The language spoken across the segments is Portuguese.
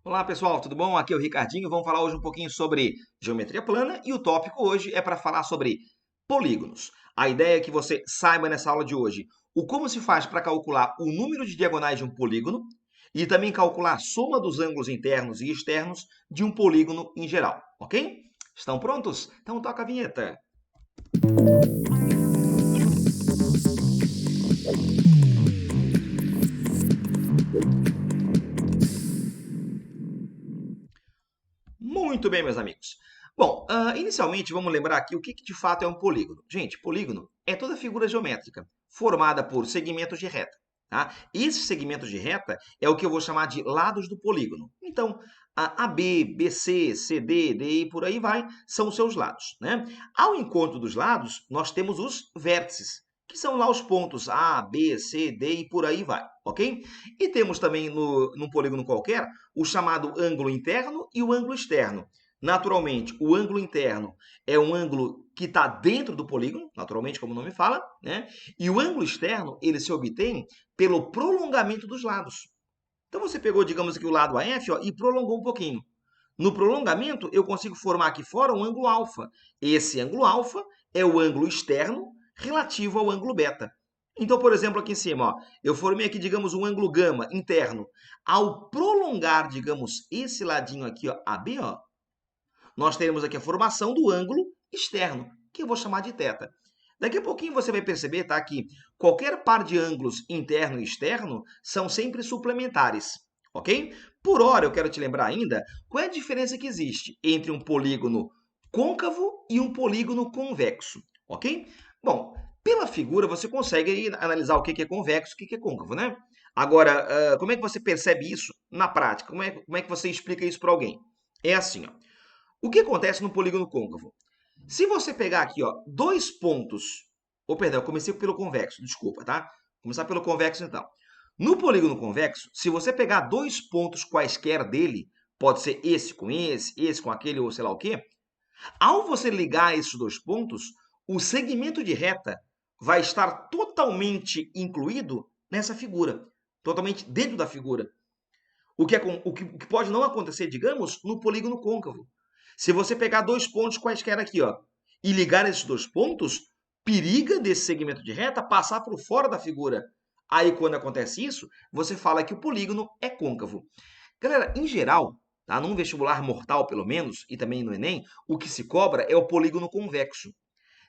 Olá pessoal, tudo bom? Aqui é o Ricardinho. Vamos falar hoje um pouquinho sobre geometria plana e o tópico hoje é para falar sobre polígonos. A ideia é que você saiba nessa aula de hoje o como se faz para calcular o número de diagonais de um polígono e também calcular a soma dos ângulos internos e externos de um polígono em geral, ok? Estão prontos? Então toca a vinheta. Muito bem, meus amigos. Bom, inicialmente vamos lembrar aqui o que de fato é um polígono. Gente, polígono é toda figura geométrica formada por segmentos de reta. Tá? Esses segmentos de reta é o que eu vou chamar de lados do polígono. Então, AB, BC, CD, DE, por aí vai, são os seus lados. Né? Ao encontro dos lados, nós temos os vértices, que são lá os pontos A, B, C, D e por aí vai, ok? E temos também num polígono qualquer o chamado ângulo interno e o ângulo externo. Naturalmente, o ângulo interno é um ângulo que está dentro do polígono, naturalmente, como o nome fala, né? E o ângulo externo, ele se obtém pelo prolongamento dos lados. Então, você pegou, digamos aqui, o lado AF, ó, e prolongou um pouquinho. No prolongamento, eu consigo formar aqui fora um ângulo alfa. Esse ângulo alfa é o ângulo externo relativo ao ângulo beta. Então, por exemplo, aqui em cima, ó, eu formei aqui, digamos, um ângulo gama interno. Ao prolongar, digamos, esse ladinho aqui, ó, AB, ó, nós teremos aqui a formação do ângulo externo, que eu vou chamar de θ. Daqui a pouquinho você vai perceber, tá, que qualquer par de ângulos interno e externo são sempre suplementares, ok? Por hora, eu quero te lembrar ainda qual é a diferença que existe entre um polígono côncavo e um polígono convexo, ok? Bom, pela figura você consegue analisar o que é convexo e o que é côncavo, né? Agora, como é que você percebe isso na prática? Como é que você explica isso para alguém? É assim, ó. O que acontece no polígono côncavo? Se você pegar aqui, ó, dois pontos, ou perdão, eu comecei pelo convexo, desculpa, tá? Vou começar pelo convexo então. No polígono convexo, se você pegar dois pontos quaisquer dele, pode ser esse com aquele ou sei lá o quê, ao você ligar esses dois pontos, o segmento de reta vai estar totalmente incluído nessa figura, totalmente dentro da figura. O que pode não acontecer, digamos, no polígono côncavo. Se você pegar dois pontos quaisquer aqui, ó, e ligar esses dois pontos, periga desse segmento de reta passar por fora da figura. Aí, quando acontece isso, você fala que o polígono é côncavo. Galera, em geral, tá, num vestibular mortal, pelo menos, e também no Enem, o que se cobra é o polígono convexo.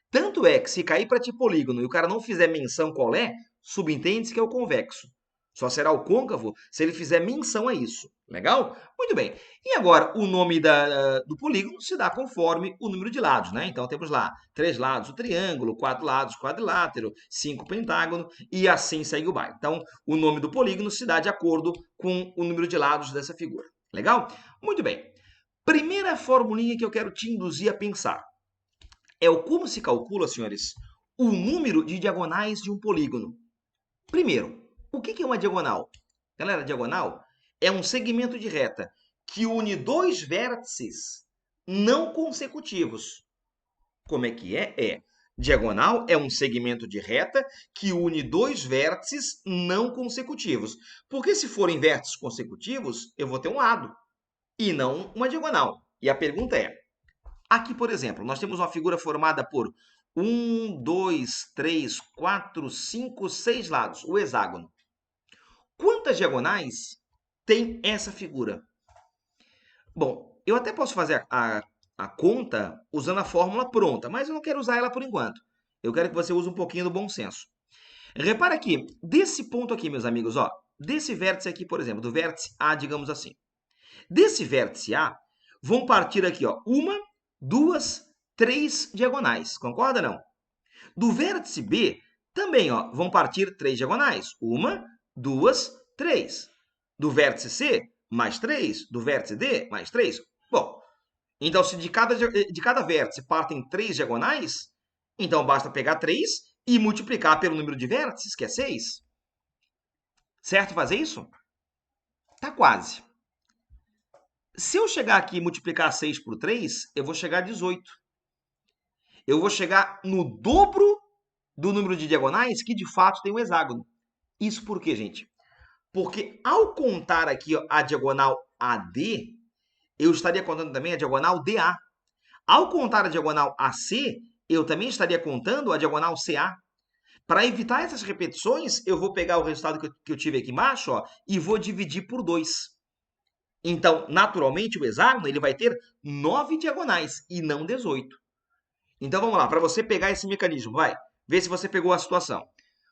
Tanto é que se cair para ti polígono e o cara não fizer menção qual é, subentende-se que é o convexo. Só será o côncavo se ele fizer menção a isso. Legal? Muito bem. E agora, o nome do polígono se dá conforme o número de lados, né? Então, temos lá 3 lados o triângulo, 4 lados o quadrilátero, 5 o pentágono, e assim segue o baile. Então, o nome do polígono se dá de acordo com o número de lados dessa figura. Legal? Muito bem. Primeira formulinha que eu quero te induzir a pensar é o como se calcula, senhores, o número de diagonais de um polígono. Primeiro, o que é uma diagonal? Galera, diagonal é um segmento de reta que une dois vértices não consecutivos. Como é que é? Diagonal é um segmento de reta que une dois vértices não consecutivos. Porque se forem vértices consecutivos, eu vou ter um lado e não uma diagonal. E a pergunta é, aqui, por exemplo, nós temos uma figura formada por 1, 2, 3, 4, 5, 6 lados, o hexágono. Quantas diagonais tem essa figura? Bom, eu até posso fazer a conta usando a fórmula pronta, mas eu não quero usar ela por enquanto. Eu quero que você use um pouquinho do bom senso. Repara aqui, desse ponto aqui, meus amigos, ó, desse vértice aqui, por exemplo, do vértice A, digamos assim. Desse vértice A, vão partir aqui, ó, uma, duas, três diagonais. Concorda, não? Do vértice B, também, ó, vão partir três diagonais. Uma, duas, três. Do vértice C, mais três. Do vértice D, mais três. Bom, então, se de cada vértice partem três diagonais, então basta pegar 3 e multiplicar pelo número de vértices, que é 6. Certo fazer isso? Tá quase. Se eu chegar aqui e multiplicar 6 por 3, eu vou chegar a 18. Eu vou chegar no dobro do número de diagonais que, de fato, tem o hexágono. Isso por quê, gente? Porque ao contar aqui ó, a diagonal AD, eu estaria contando também a diagonal DA. Ao contar a diagonal AC, eu também estaria contando a diagonal CA. Para evitar essas repetições, eu vou pegar o resultado que eu tive aqui embaixo, ó, e vou dividir por 2. Então, naturalmente, o hexágono ele vai ter 9 diagonais e não 18. Então, vamos lá, para você pegar esse mecanismo, vai. Vê se você pegou a situação.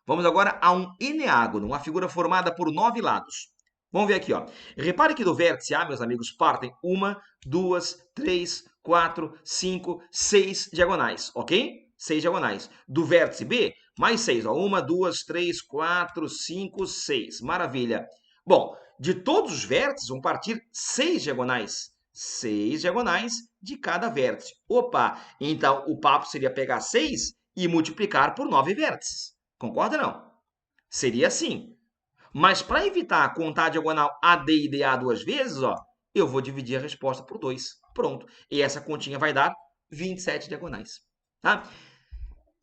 Vamos agora a um eneágono, uma figura formada por 9 lados. Vamos ver aqui, ó. Repare que do vértice A, meus amigos, partem 1, 2, 3, 4, 5, 6 diagonais, ok? 6 diagonais. Do vértice B, mais 6, ó. 1, 2, 3, 4, 5, 6. Maravilha. Bom, de todos os vértices vão partir 6 diagonais. 6 diagonais de cada vértice. Opa! Então, o papo seria pegar 6 e multiplicar por 9 vértices. Concorda, não? Seria assim. Mas para evitar contar a diagonal AD e DA duas vezes, ó, eu vou dividir a resposta por 2. Pronto. E essa continha vai dar 27 diagonais. Tá?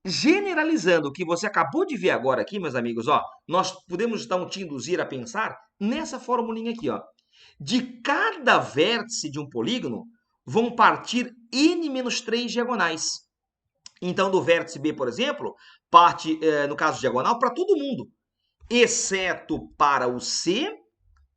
Generalizando o que você acabou de ver agora aqui, meus amigos, ó, nós podemos então te induzir a pensar nessa formulinha aqui, ó. De cada vértice de um polígono, vão partir n-3 diagonais. Então, do vértice B, por exemplo, parte, no caso diagonal, para todo mundo, exceto para o C,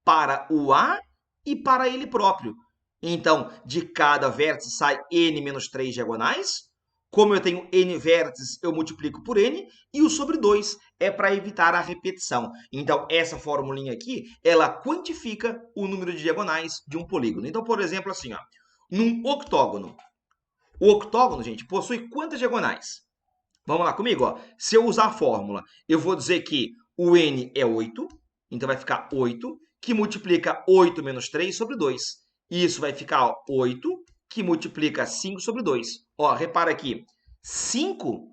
para o A e para ele próprio. Então, de cada vértice sai n-3 diagonais. Como eu tenho n vértices, eu multiplico por n, e o sobre 2 é para evitar a repetição. Então, essa formulinha aqui, ela quantifica o número de diagonais de um polígono. Então, por exemplo, assim, ó, num octógono. O octógono, gente, possui quantas diagonais? Vamos lá comigo, ó. Se eu usar a fórmula, eu vou dizer que o n é 8, então vai ficar 8, que multiplica 8 menos 3 sobre 2. E isso vai ficar, ó, 8, que multiplica 5 sobre 2. Ó, repara aqui, 5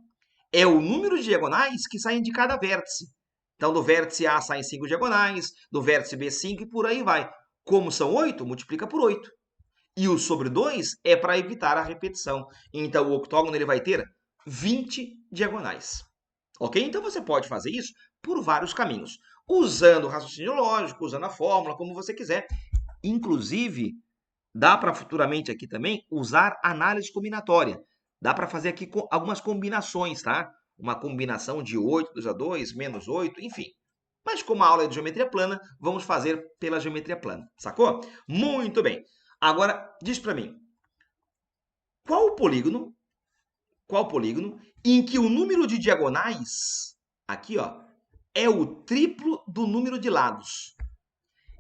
é o número de diagonais que saem de cada vértice. Então, do vértice A saem 5 diagonais, do vértice B 5 e por aí vai. Como são 8, multiplica por 8. E o sobre 2 é para evitar a repetição. Então, o octógono ele vai ter 20 diagonais. Ok? Então, você pode fazer isso por vários caminhos. Usando o raciocínio lógico, usando a fórmula, como você quiser. Inclusive, dá para futuramente aqui também usar análise combinatória. Dá para fazer aqui algumas combinações, tá? Uma combinação de 8, 2 a 2, menos 8, enfim. Mas como a aula é de geometria plana, vamos fazer pela geometria plana, sacou? Muito bem. Agora, diz para mim, qual polígono em que o número de diagonais, aqui, ó, é o triplo do número de lados?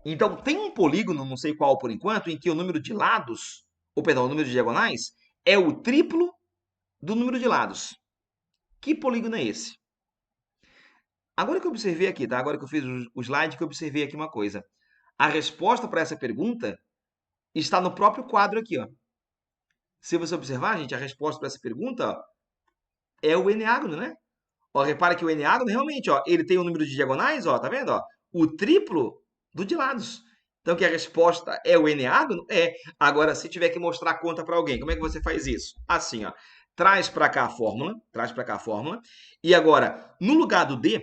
Então, tem um polígono, não sei qual por enquanto, em que o número de lados, ou perdão, o número de diagonais, é o triplo do número de lados. Que polígono é esse? Agora que eu observei aqui, tá? Agora que eu fiz o slide, que eu observei aqui uma coisa. A resposta para essa pergunta está no próprio quadro aqui, ó. Se você observar, gente, a resposta para essa pergunta, ó, é o eneágono, né? Ó, repara que o eneágono, realmente, ó, ele tem um número de diagonais, ó, tá vendo? Ó, o triplo do de lados. Então, que a resposta é o eneágono? É. Agora, se tiver que mostrar a conta para alguém, como é que você faz isso? Assim, ó, traz para cá a fórmula, e agora, no lugar do D,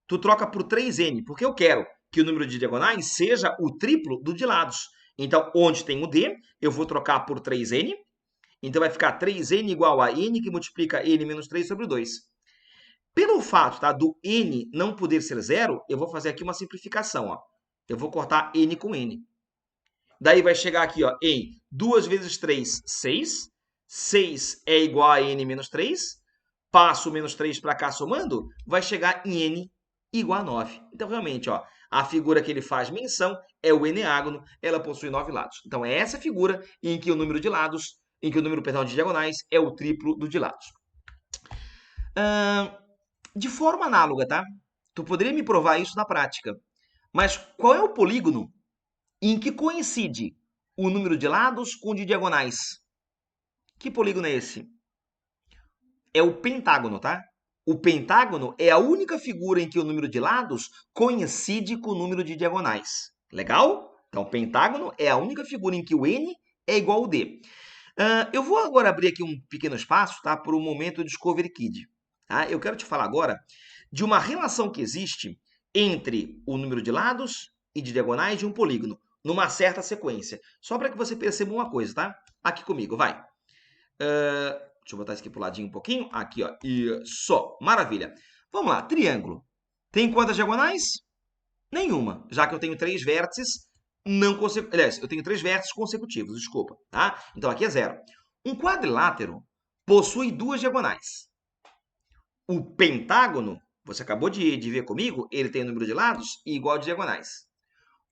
tu troca por 3n, porque eu quero que o número de diagonais seja o triplo do de lados. Então, onde tem o D, eu vou trocar por 3n, então vai ficar 3n igual a n, que multiplica n menos 3 sobre 2. Pelo fato, tá, do n não poder ser zero, eu vou fazer aqui uma simplificação, ó. Eu vou cortar n com n. Daí vai chegar aqui, ó, em 2 vezes 3, 6. 6 é igual a n menos 3. Passo o menos 3 para cá somando, vai chegar em n igual a 9. Então, realmente, ó, a figura que ele faz menção é o eneágono, ela possui 9 lados. Então, é essa figura em que o número de lados, em que o número, perdão, de diagonais é o triplo do de lados. De forma análoga, tá? Tu poderia me provar isso na prática. Mas qual é o polígono em que coincide o número de lados com o de diagonais? Que polígono é esse? É o pentágono, tá? O pentágono é a única figura em que o número de lados coincide com o número de diagonais. Legal? Então, o pentágono é a única figura em que o n é igual ao d. Eu vou agora abrir aqui um pequeno espaço, tá, para o momento Discovery Kid. Tá? Eu quero te falar agora de uma relação que existe entre o número de lados e de diagonais de um polígono. numa certa sequência. Só para que você perceba uma coisa, tá? Aqui comigo, vai. Deixa eu botar isso aqui pro ladinho um pouquinho. Aqui, ó. Isso. Maravilha. Vamos lá. Triângulo. Tem quantas diagonais? Nenhuma, já que eu tenho três vértices não consecutivos. Aliás, eu tenho três vértices consecutivos, desculpa, tá? Então aqui é zero. Um quadrilátero possui duas diagonais. O pentágono, você acabou de ver comigo, ele tem o número de lados igual de diagonais.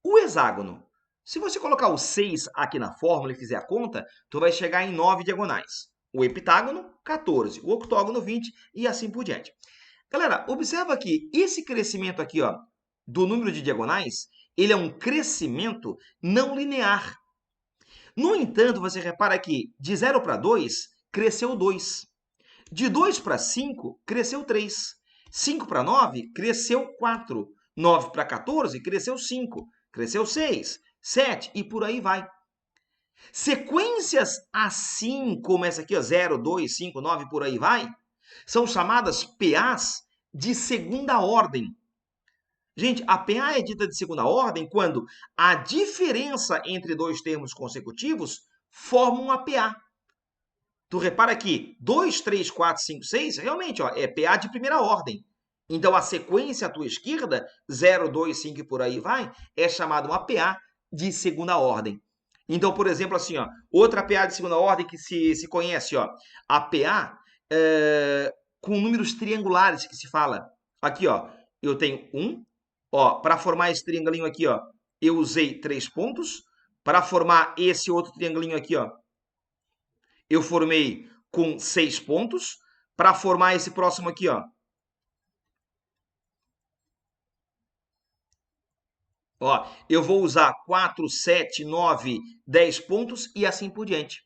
O hexágono, se você colocar o 6 aqui na fórmula e fizer a conta, tu vai chegar em 9 diagonais. O heptágono, 14. O octógono, 20 e assim por diante. Galera, observa que esse crescimento aqui, ó, do número de diagonais, ele é um crescimento não linear. No entanto, você repara que de 0 para 2, cresceu 2. De 2 para 5, cresceu 3. 5 para 9, cresceu 4. 9 para 14, cresceu 5. Cresceu 6, 7 e por aí vai. Sequências assim, como essa aqui, ó, 0, 2, 5, 9, por aí vai, são chamadas PAs de segunda ordem. Gente, a PA é dita de segunda ordem quando a diferença entre dois termos consecutivos forma uma PA. Tu repara que 2, 3, 4, 5, 6, realmente, ó, é PA de primeira ordem. Então, a sequência à tua esquerda, 0, 2, 5 e por aí vai, é chamada uma PA de segunda ordem. Então, por exemplo, assim, ó, outra PA de segunda ordem que se conhece, ó, a PA com números triangulares que se fala. Aqui, ó, eu tenho 1, ó, para formar esse triangulinho aqui, ó, eu usei 3 pontos. Para formar esse outro triangulinho aqui, ó, eu formei com 6 pontos. Para formar esse próximo aqui, ó, eu vou usar 4, 7, 9, 10 pontos e assim por diante.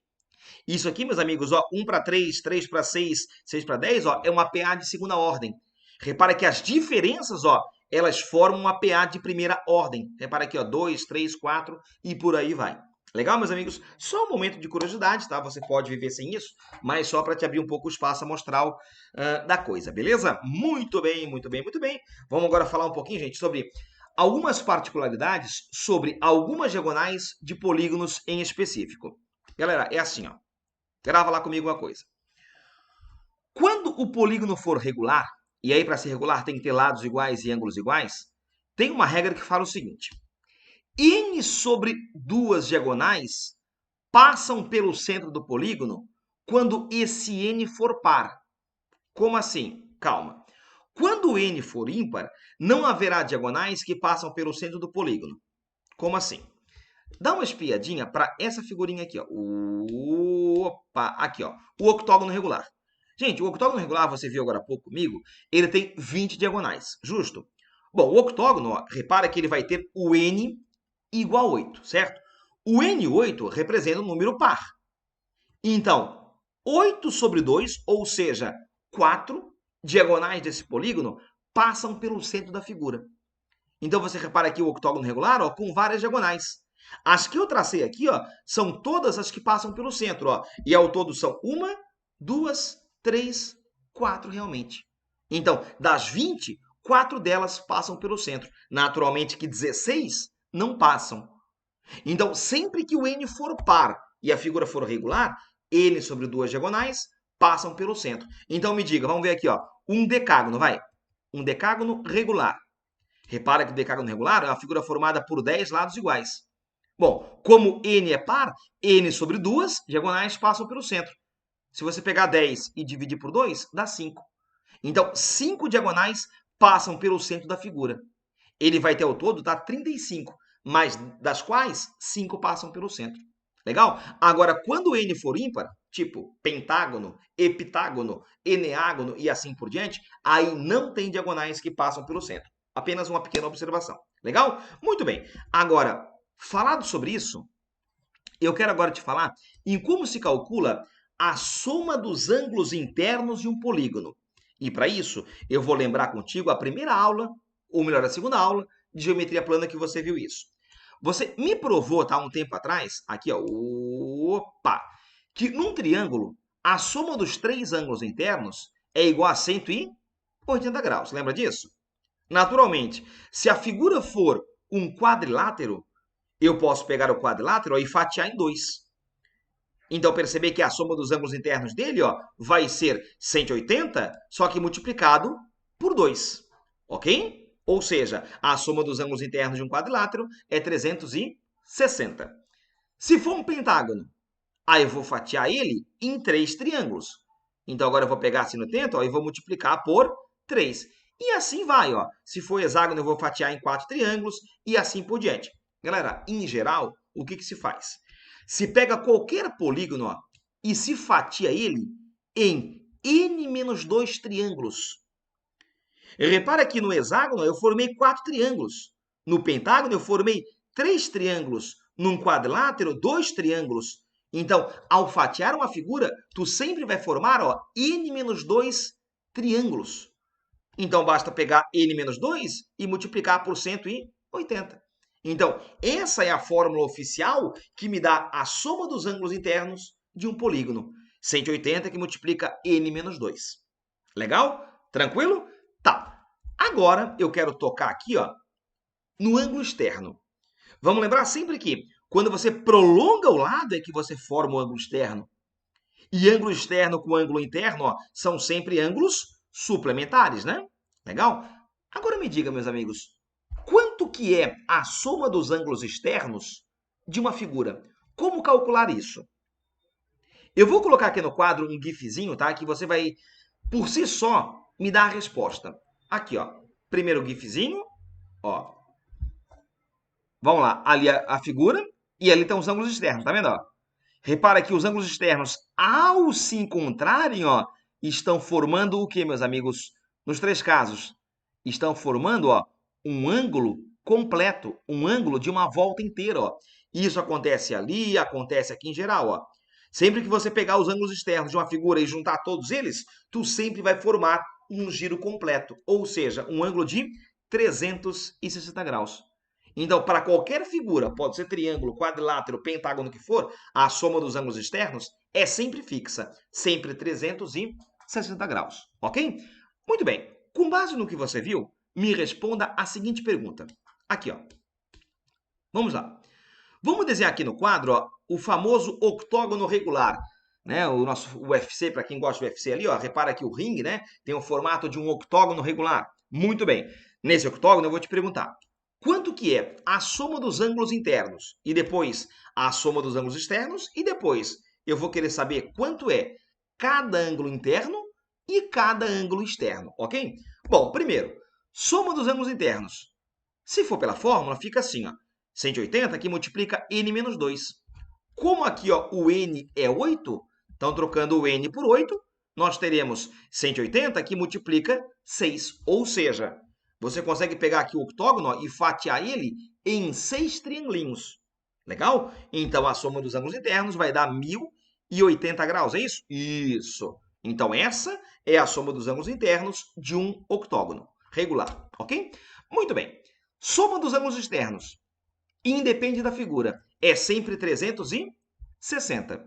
Isso aqui, meus amigos, ó, 1 para 3, 3 para 6, 6 para 10, ó, é uma PA de segunda ordem. Repara que as diferenças, ó, elas formam uma PA de primeira ordem. Repara aqui, ó, 2, 3, 4 e por aí vai. Legal, meus amigos? Só um momento de curiosidade, tá? Você pode viver sem isso, mas só para te abrir um pouco o espaço amostral da coisa, beleza? Muito bem, muito bem, muito bem. Vamos agora falar um pouquinho, gente, sobre algumas particularidades sobre algumas diagonais de polígonos em específico. Galera, é assim, ó. Grava lá comigo uma coisa. Quando o polígono for regular, e aí para ser regular tem que ter lados iguais e ângulos iguais, tem uma regra que fala o seguinte: n sobre duas diagonais passam pelo centro do polígono quando esse n for par. Como assim? Calma. Quando n for ímpar, não haverá diagonais que passam pelo centro do polígono. Como assim? Dá uma espiadinha para essa figurinha aqui, ó. Opa, aqui, ó. O octógono regular. Gente, o octógono regular, você viu agora há pouco comigo, ele tem 20 diagonais, justo? Bom, o octógono, ó, repara que ele vai ter o n igual a 8, certo? O n8 representa um número par. Então, 8 sobre 2, ou seja, 4 diagonais desse polígono passam pelo centro da figura. Então, você repara aqui o octógono regular, ó, com várias diagonais. As que eu tracei aqui, ó, são todas as que passam pelo centro, ó. E ao todo são 1, 2, 3, 4 realmente. Então, das 20, 4 delas passam pelo centro. Naturalmente que 16 não passam. Então, sempre que o n for par e a figura for regular, n sobre duas diagonais passam pelo centro. Então, me diga, vamos ver aqui, ó, um decágono, vai. Um decágono regular. Repara que o decágono regular é uma figura formada por 10 lados iguais. Bom, como n é par, n sobre duas diagonais passam pelo centro. Se você pegar 10 e dividir por 2, dá 5. Então, 5 diagonais passam pelo centro da figura. Ele vai ter ao todo, tá, 35, mas das quais 5 passam pelo centro. Legal? Agora, quando n for ímpar, tipo pentágono, heptágono, eneágono e assim por diante, aí não tem diagonais que passam pelo centro. Apenas uma pequena observação. Legal? Muito bem. Agora, falado sobre isso, eu quero agora te falar em como se calcula a soma dos ângulos internos de um polígono. E para isso, eu vou lembrar contigo a primeira aula, ou melhor, a segunda aula de geometria plana que você viu isso. Você me provou, tá, um tempo atrás, aqui, ó, opa, que num triângulo, a soma dos três ângulos internos é igual a 180 graus. Lembra disso? Naturalmente, se a figura for um quadrilátero, eu posso pegar o quadrilátero e fatiar em 2. Então, perceber que a soma dos ângulos internos dele vai ser 180, só que multiplicado por 2. Ok? Ou seja, a soma dos ângulos internos de um quadrilátero é 360. Se for um pentágono, aí eu vou fatiar ele em 3 triângulos. Então, agora eu vou pegar 180 e vou multiplicar por 3. E assim vai. Se for hexágono, eu vou fatiar em 4 triângulos e assim por diante. Galera, em geral, o que se faz? Se pega qualquer polígono e se fatia ele em n-2 triângulos. Repara que no hexágono eu formei 4 triângulos. No pentágono eu formei 3 triângulos. Num quadrilátero, 2 triângulos. Então, ao fatiar uma figura, tu sempre vai formar n-2 triângulos. Então, basta pegar n-2 e multiplicar por 180. Então, essa é a fórmula oficial que me dá a soma dos ângulos internos de um polígono. 180 que multiplica n-2. Legal? Tranquilo? Tá. Agora, eu quero tocar aqui no ângulo externo. Vamos lembrar sempre que quando você prolonga o lado é que você forma o ângulo externo. E ângulo externo com ângulo interno são sempre ângulos suplementares, né? Legal? Agora me diga, meus amigos, quanto que é a soma dos ângulos externos de uma figura? Como calcular isso? Eu vou colocar aqui no quadro um gifzinho, tá? Que você vai, por si só, me dar a resposta. Aqui, primeiro gifzinho, Vamos lá, ali a figura e ali estão os ângulos externos, tá vendo? Repara que os ângulos externos, ao se encontrarem, estão formando o que, meus amigos? Nos 3 casos, estão formando um ângulo completo, um ângulo de uma volta inteira. Isso acontece ali, acontece aqui em geral. Sempre que você pegar os ângulos externos de uma figura e juntar todos eles, tu sempre vai formar um giro completo, ou seja, um ângulo de 360 graus. Então, para qualquer figura, pode ser triângulo, quadrilátero, pentágono, que for, a soma dos ângulos externos é sempre fixa, sempre 360 graus, ok? Muito bem, com base no que você viu, me responda a seguinte pergunta. Aqui, Vamos lá. Vamos desenhar aqui no quadro, o famoso octógono regular, né? O nosso UFC, para quem gosta do UFC ali, repara que o ringue, né, tem o formato de um octógono regular. Muito bem. Nesse octógono eu vou te perguntar: quanto que é a soma dos ângulos internos e depois a soma dos ângulos externos e depois eu vou querer saber quanto é cada ângulo interno e cada ângulo externo, ok? Bom, primeiro, soma dos ângulos internos. Se for pela fórmula, fica assim, 180 que multiplica n-2. Como aqui o n é 8, então trocando o n por 8, nós teremos 180 que multiplica 6, ou seja, você consegue pegar aqui o octógono e fatiar ele em 6 triangulinhos. Legal? Então, a soma dos ângulos internos vai dar 1080 graus, é isso? Isso. Então, essa é a soma dos ângulos internos de um octógono regular, ok? Muito bem. Soma dos ângulos externos, independe da figura, é sempre 360.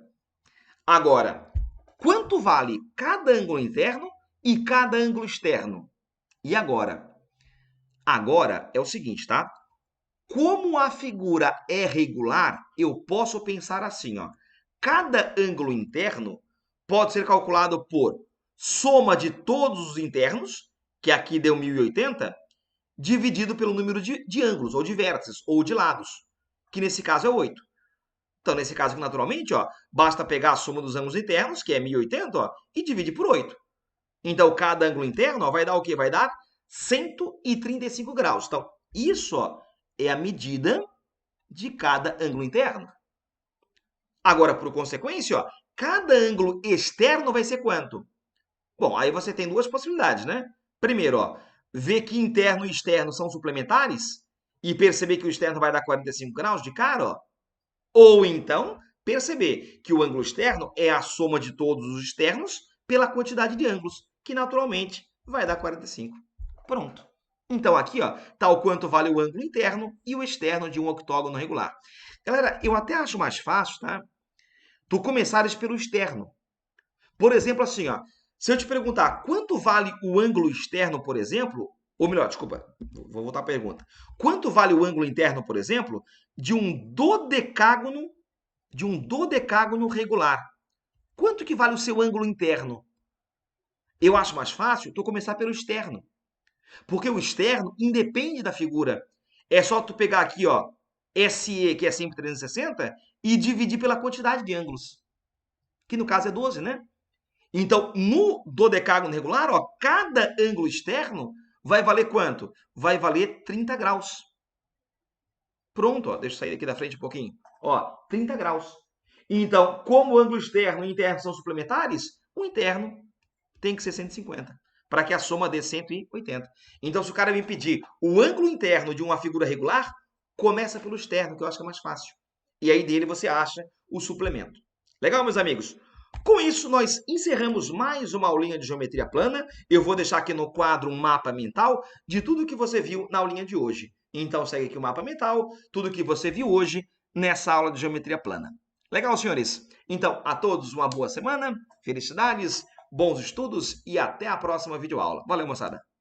Agora, quanto vale cada ângulo interno e cada ângulo externo? E agora? Agora é o seguinte, tá? Como a figura é regular, eu posso pensar assim, cada ângulo interno pode ser calculado por soma de todos os internos, que aqui deu 1080, dividido pelo número de ângulos, ou de vértices, ou de lados, que nesse caso é 8. Então, nesse caso, naturalmente, basta pegar a soma dos ângulos internos, que é 1080, e dividir por 8. Então, cada ângulo interno vai dar o quê? Vai dar 135 graus. Então, isso é a medida de cada ângulo interno. Agora, por consequência, cada ângulo externo vai ser quanto? Bom, aí você tem 2 possibilidades, né? Primeiro, ver que interno e externo são suplementares e perceber que o externo vai dar 45 graus de cara, ou então perceber que o ângulo externo é a soma de todos os externos pela quantidade de ângulos, que naturalmente vai dar 45. Pronto. Então, aqui, está o quanto vale o ângulo interno e o externo de um octógono regular. Galera, eu até acho mais fácil, tá? Tu começares pelo externo. Por exemplo, assim, se eu te perguntar quanto vale o ângulo externo, por exemplo, Ou melhor, desculpa, vou voltar à pergunta. Quanto vale o ângulo interno, por exemplo, de um dodecágono regular? Quanto que vale o seu ângulo interno? Eu acho mais fácil tu começar pelo externo. Porque o externo independe da figura. É só tu pegar aqui, ó, SE, que é sempre 360, e dividir pela quantidade de ângulos. Que no caso é 12, né? Então, no dodecágono regular, ó, cada ângulo externo vai valer quanto? Vai valer 30 graus. Pronto, ó, deixa eu sair aqui da frente um pouquinho. Ó, 30 graus. Então, como o ângulo externo e interno são suplementares, o interno tem que ser 150, para que a soma dê 180. Então, se o cara me pedir o ângulo interno de uma figura regular, começa pelo externo, que eu acho que é mais fácil. E aí dele você acha o suplemento. Legal, meus amigos? Com isso, nós encerramos mais uma aulinha de geometria plana. Eu vou deixar aqui no quadro um mapa mental de tudo que você viu na aulinha de hoje. Então, segue aqui o mapa mental, tudo que você viu hoje nessa aula de geometria plana. Legal, senhores? Então, a todos uma boa semana, felicidades, bons estudos e até a próxima videoaula. Valeu, moçada!